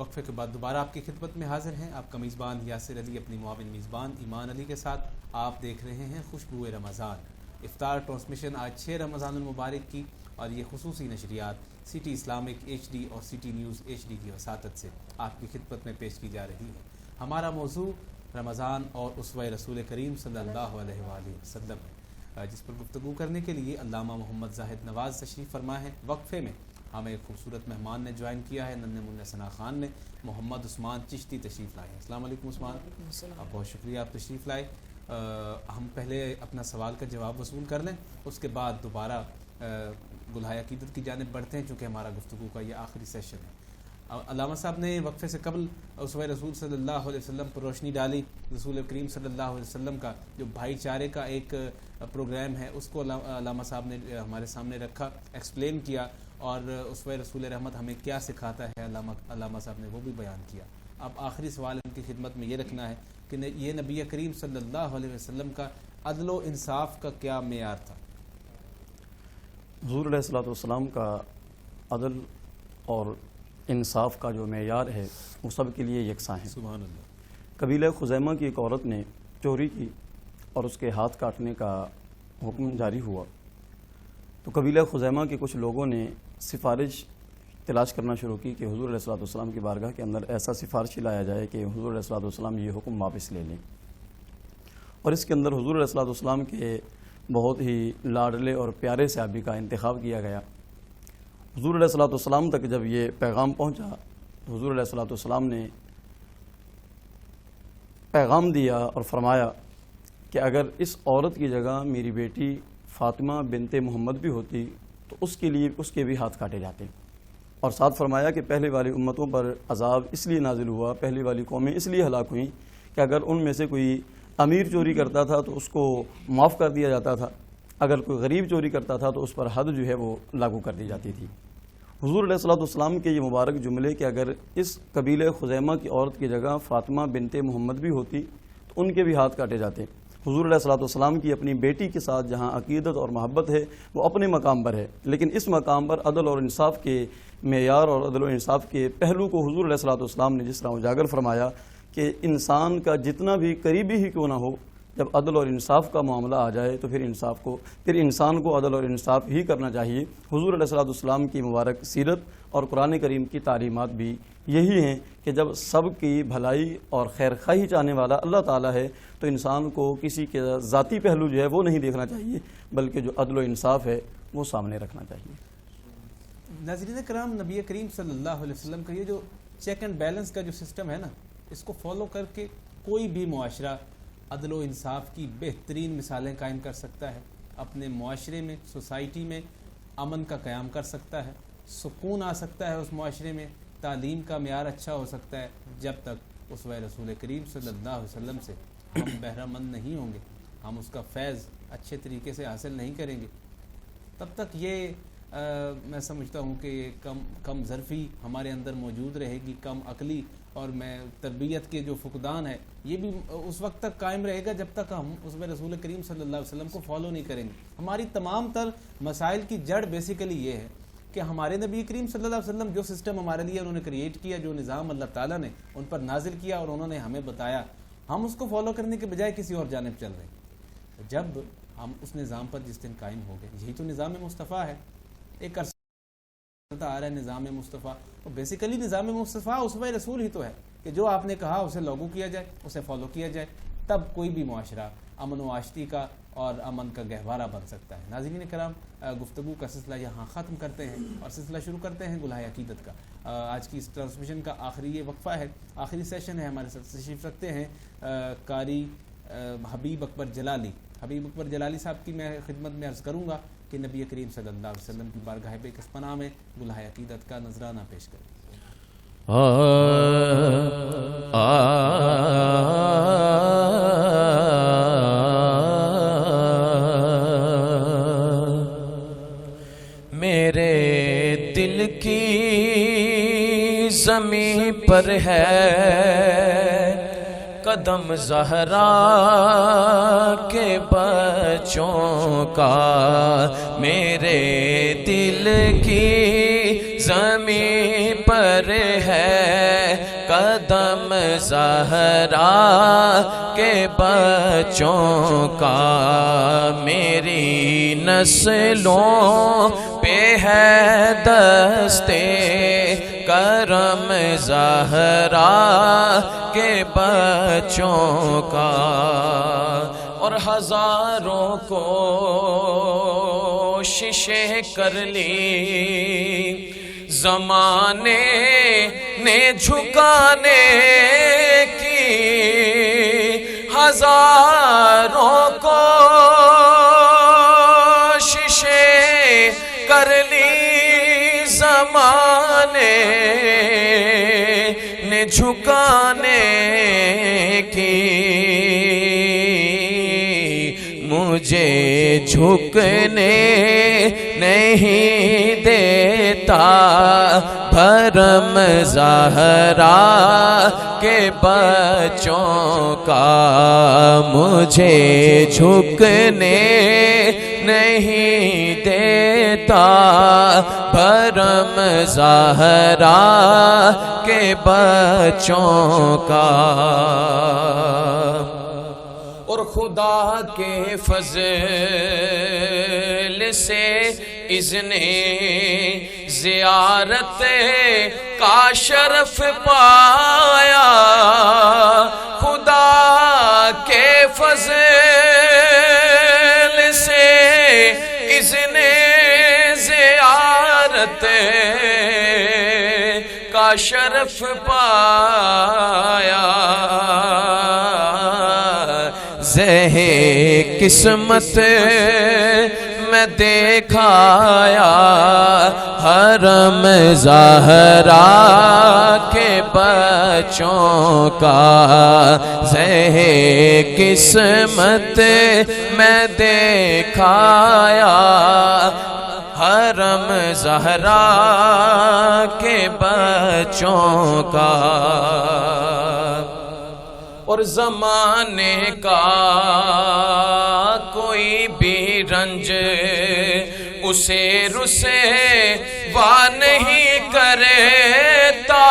وقفے کے بعد دوبارہ آپ کی خدمت میں حاضر ہیں. آپ کا میزبان یاسر علی اپنی معاون میزبان ایمان علی کے ساتھ. آپ دیکھ رہے ہیں خوشبو رمضان. افطار ٹرانسمیشن آج 6 رمضان المبارک کی اور یہ خصوصی نشریات C T Islamic H D اور C T news H D کی وساطت سے آپ کی خدمت میں پیش کی جا رہی ہے. ہمارا موضوع رمضان اور اسوہ رسول کریم صلی اللہ علیہ وآلہ وسلم ہے، جس پر گفتگو کرنے کے لیے علامہ محمد زاہد نواز تشریف فرما ہے. وقفے میں ہمیں ایک خوبصورت مہمان نے جوائن کیا ہے، ننھے منہ ثنا خان نے. محمد عثمان چشتی تشریف لائے ہیں. السلام علیکم عثمان. بہت شکریہ آپ تشریف لائے. ہم پہلے اپنا سوال کا جواب وصول کر لیں، اس کے بعد دوبارہ گلہائے عقیدت کی جانب بڑھتے ہیں، چونکہ ہمارا گفتگو کا یہ آخری سیشن ہے. علامہ صاحب نے وقفے سے قبل اسوہ رسول صلی اللہ علیہ وسلم پر روشنی ڈالی. رسول کریم صلی اللہ علیہ وسلم کا جو بھائی چارے کا ایک پروگرام ہے اس کو علامہ صاحب نے ہمارے سامنے رکھا، ایکسپلین کیا، اور اسوہ رسول رحمت ہمیں کیا سکھاتا ہے علامہ صاحب نے وہ بھی بیان کیا. اب آخری سوال ان کی خدمت میں یہ رکھنا ہے کہ یہ نبی کریم صلی اللہ علیہ وسلم کا عدل و انصاف کا کیا معیار تھا؟ حضور علیہ السلام کا عدل اور انصاف کا جو معیار ہے وہ سب کے لیے یکساں ہے. سبحان اللہ. قبیلہ خزیمہ کی ایک عورت نے چوری کی اور اس کے ہاتھ کاٹنے کا حکم جاری ہوا تو قبیلہ خزیمہ کے کچھ لوگوں نے سفارش تلاش کرنا شروع کی کہ حضور علیہ السلام کی بارگاہ کے اندر ایسا سفارش لایا جائے کہ حضور علیہ السلام یہ حکم واپس لے لیں. اور اس کے اندر حضور علیہ السلام کے بہت ہی لاڈلے اور پیارے صحابی کا انتخاب کیا گیا. حضور علیہ السلام تک جب یہ پیغام پہنچا تو حضور علیہ السلام نے پیغام دیا اور فرمایا کہ اگر اس عورت کی جگہ میری بیٹی فاطمہ بنت محمد بھی ہوتی تو اس کے بھی ہاتھ کاٹے جاتے. اور ساتھ فرمایا کہ پہلے والی امتوں پر عذاب اس لیے نازل ہوا، پہلی والی قومیں اس لیے ہلاک ہوئیں کہ اگر ان میں سے کوئی امیر چوری کرتا تھا تو اس کو معاف کر دیا جاتا تھا، اگر کوئی غریب چوری کرتا تھا تو اس پر حد جو ہے وہ لاگو کر دی جاتی تھی. حضور علیہ السلام کے یہ مبارک جملے کہ اگر اس قبیلہ خزیمہ کی عورت کی جگہ فاطمہ بنت محمد بھی ہوتی تو ان کے بھی ہاتھ کاٹے جاتے. حضور علیہ السلام کی اپنی بیٹی کے ساتھ جہاں عقیدت اور محبت ہے وہ اپنے مقام پر ہے، لیکن اس مقام پر عدل اور انصاف کے معیار اور عدل و انصاف کے پہلو کو حضور علیہ السلام نے جس طرح اجاگر فرمایا کہ انسان کا جتنا بھی قریبی ہی کیوں نہ ہو، جب عدل اور انصاف کا معاملہ آ جائے تو پھر انسان کو عدل اور انصاف ہی کرنا چاہیے. حضور علیہ السلام کی مبارک سیرت اور قرآن کریم کی تعلیمات بھی یہی ہیں کہ جب سب کی بھلائی اور خیر خواہی چاہنے والا اللہ تعالیٰ ہے تو انسان کو کسی کے ذاتی پہلو جو ہے وہ نہیں دیکھنا چاہیے، بلکہ جو عدل و انصاف ہے وہ سامنے رکھنا چاہیے. ناظرین کرام، نبی کریم صلی اللہ علیہ وسلم کا یہ جو چیک اینڈ بیلنس کا جو سسٹم ہے نا، اس کو فالو کر کے کوئی بھی معاشرہ عدل و انصاف کی بہترین مثالیں قائم کر سکتا ہے. اپنے معاشرے میں، سوسائٹی میں امن کا قیام کر سکتا ہے، سکون آ سکتا ہے اس معاشرے میں، تعلیم کا معیار اچھا ہو سکتا ہے. جب تک اسوہ رسول کریم صلی اللہ علیہ وسلم سے ہم بہرہ مند نہیں ہوں گے، ہم اس کا فیض اچھے طریقے سے حاصل نہیں کریں گے، تب تک یہ میں سمجھتا ہوں کہ کم ظرفی ہمارے اندر موجود رہے گی، کم عقلی اور تربیت کے جو فقدان ہے یہ بھی اس وقت تک قائم رہے گا جب تک ہم اسوہ رسول کریم صلی اللہ علیہ وسلم کو فالو نہیں کریں گے. ہماری تمام تر مسائل کی جڑ بیسیکلی یہ ہے کہ ہمارے نبی کریم صلی اللہ علیہ وسلم جو سسٹم ہمارے لیے انہوں نے کریٹ کیا، جو نظام اللہ تعالیٰ نے ان پر نازل کیا اور انہوں نے ہمیں بتایا، ہم اس کو فالو کرنے کے بجائے کسی اور جانب چل رہے ہیں. جب ہم اس نظام پر جس دن قائم ہو گئے، یہی تو نظام مصطفیٰ ہے، ایک عرصہ آ رہا ہے نظام مصطفیٰ. تو بیسیکلی نظام مصطفیٰ اسوہ رسول ہی تو ہے کہ جو آپ نے کہا اسے لاگو کیا جائے، اسے فالو کیا جائے، تب کوئی بھی معاشرہ امن و آشتی کا اور امن کا گہوارہ بن سکتا ہے. ناظرین کرام، گفتگو کا سلسلہ یہاں ختم کرتے ہیں اور سلسلہ شروع کرتے ہیں گلہائے عقیدت کا. آج کی اس ٹرانسمیشن کا آخری یہ وقفہ ہے، آخری سیشن ہے. ہمارے ساتھ تشریف رکھتے ہیں قاری حبیب اکبر جلالی. حبیب اکبر جلالی صاحب کی میں خدمت میں عرض کروں گا کہ نبی کریم صلی اللہ علیہ وسلم کی بارگاہ بے کس پناہ میں گلہائے عقیدت کا نذرانہ پیش کریں. میرے دل کی زمین پر ہے قدم زہرا کے بچوں کا، میرے دل کی زمین پر ہے قدم زہرا کے بچوں کا، میری نسلوں پہ ہے دستے کرم زہرا کے بچوں کا، اور ہزاروں کوششیں کر لی زمانے نے جھکانے کی، ہزاروں کوششیں کر لی زمانے نے جھکانے کی، مجھے جھکنے نہیں دیتا بھرم زہرا کے بچوں کا، مجھے جھکنے نہیں دیتا بھرم زہرا کے بچوں کا، اور خدا کے فضل سے اذن زیارت کا شرف پایا، خدا کے فضل سے اذن زیارت کا شرف پایا، زہے قسمت میں دیکھایا حرم زہرا کے بچوں کا، زہے قسمت میں دیکھایا حرم زہرا کے بچوں کا، اور زمانے کا کوئی بھی رنج اسے رسوا نہیں کرتا،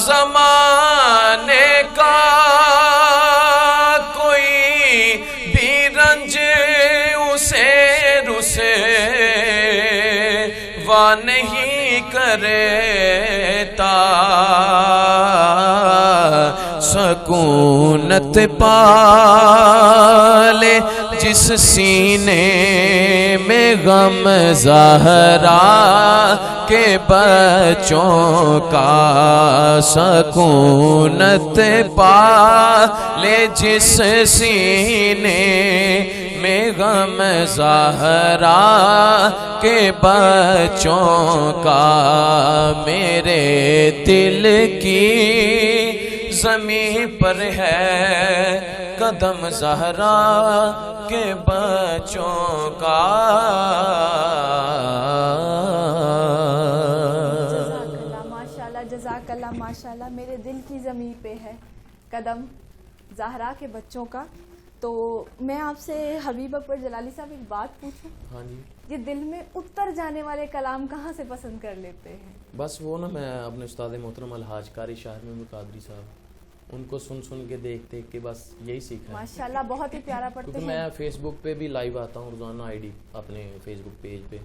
زمانے کا کوئی بھی رنج اسے رسوا نہیں کرتا، سکونت پالے جس سینے میں غم زہرا کے بچوں کا، سکونت پالے جس سینے میں غم زہرا کے بچوں کا، میرے دل کی زمین پر ہے قدم زہرا کے بچوں کا۔ جزاک اللہ ماشاءاللہ، میرے دل کی زمین پہ ہے قدم زہرا کے بچوں کا۔ تو میں آپ سے حبیب اکبر جلالی صاحب ایک بات پوچھوں؟ ہاں جی، یہ دل میں اتر جانے والے کلام کہاں سے پسند کر لیتے ہیں؟ بس وہ نا، میں اپنے استاد محترم الحاج قاری شاہر محمود قادری صاحب، ان کو سن کے دیکھ کے بس یہی سیکھا ہے ماشاءاللہ، بہت ہی پیارا پڑھتے کیونکہ ہیں۔ میں فیس بک پہ بھی لائیو آتا ہوں روزانہ، آئی ڈی اپنے فیس بک پیج پہ،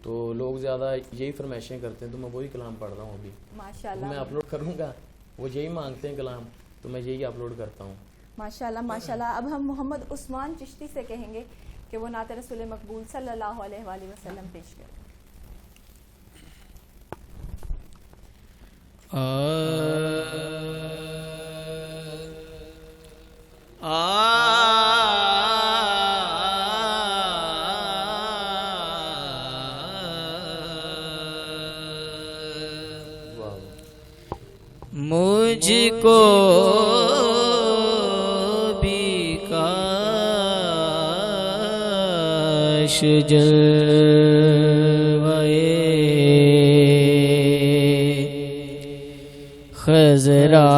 تو لوگ زیادہ یہی فرمائشیں کرتے ہیں، تو میں وہی کلام پڑھ رہا ہوں ابھی، ماشاءاللہ میں اپلوڈ کروں گا، وہ یہی مانگتے ہیں کلام، تو میں یہی اپلوڈ کرتا ہوں۔ ماشاءاللہ ماشاءاللہ۔ اب ہم محمد عثمان چشتی سے کہیں گے کہ وہ نعت رسول مقبول صلی اللہ علیہ وآلہ وسلم پیش کریں۔ مجھ کو بھی کاش جلوے خضرا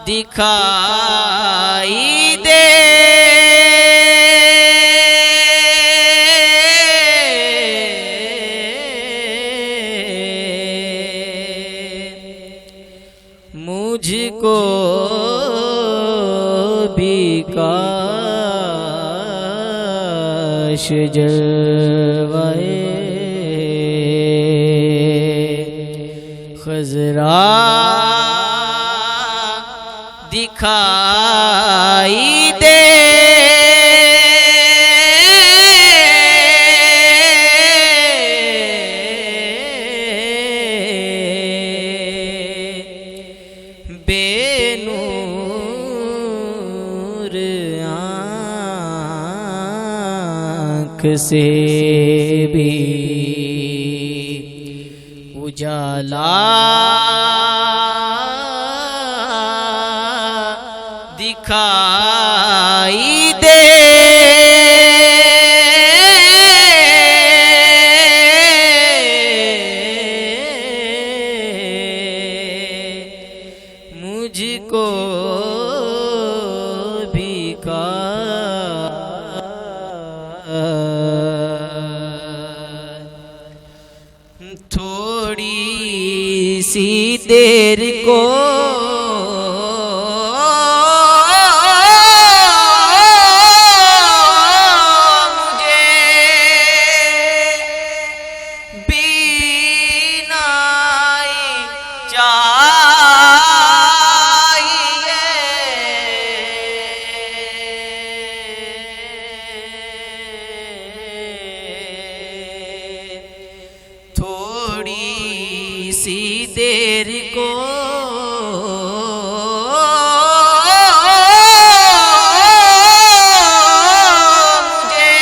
دکھائی دے، کو بھی کاش جلوائے خضرا دکھائی دے بے نور آنکھ سے بھی اجالا دکھائی دے مجھ کو بھی تھوڑی سی دیر کو تھوڑی سی دیر کو مجھے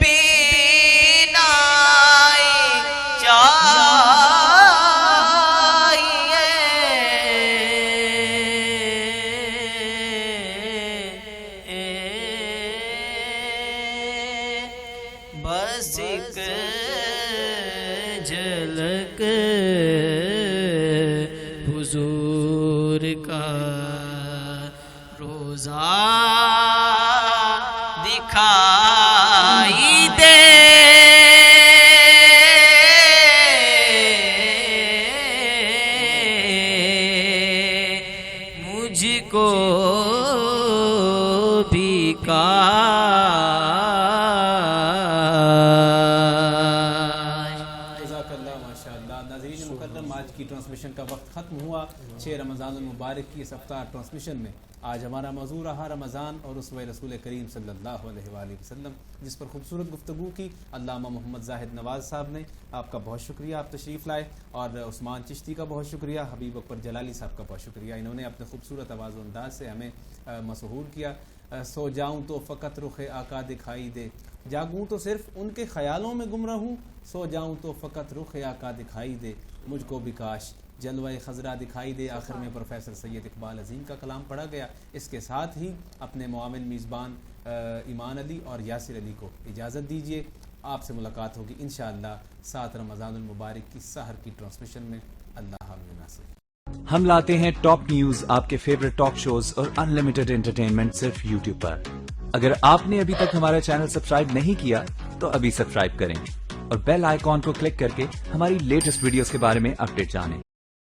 بینائی چاہیے بس ایک جھلک حضور کا روزہ دکھائی دے مجھ کو بھی جزاک اللہ ماشاء اللہ. ناظرین مکرم، آج کی ٹرانسمیشن کا وقت ختم ہوا 6 رمضان المبارک کی اس افطار ٹرانسمیشن میں. آج ہمارا موضوع رہا رمضان اور اسوہ رسول کریم صلی اللہ علیہ وآلہ وسلم، جس پر خوبصورت گفتگو کی علامہ محمد زاہد نواز صاحب نے. آپ کا بہت شکریہ، آپ تشریف لائے. اور عثمان چشتی کا بہت شکریہ، حبیب اکبر جلالی صاحب کا بہت شکریہ. انہوں نے اپنے خوبصورت آواز و انداز سے ہمیں مسحور کیا. سو جاؤں تو فقط رخ آقا دکھائی دے، جاگوں تو صرف ان کے خیالوں میں گم رہوں، سو جاؤں تو فقط رخ آقا دکھائی دے، مجھ کو بھی کاش جلوہ خضرا دکھائی دے. آخر میں پروفیسر سید اقبال عظیم کا کلام پڑھا گیا. اس کے ساتھ ہی اپنے معاون میزبان ایمان علی اور یاسر علی کو اجازت دیجیے. آپ سے ملاقات ہوگی انشاءاللہ 7 رمضان المبارک کی سحر کی ٹرانسمیشن میں. اللہ حافظ ناصر. ہم لاتے ہیں ٹاپ نیوز، آپ کے فیوریٹ ٹاک شوز اور انلمیٹڈ انٹرٹینمنٹ صرف یوٹیوب پر. اگر آپ نے ابھی تک ہمارا چینل سبسکرائب نہیں کیا تو ابھی سبسکرائب کریں اور بیل آئیکن کو کلک کر کے ہماری لیٹسٹ ویڈیوز کے بارے میں اپڈیٹ جانیں.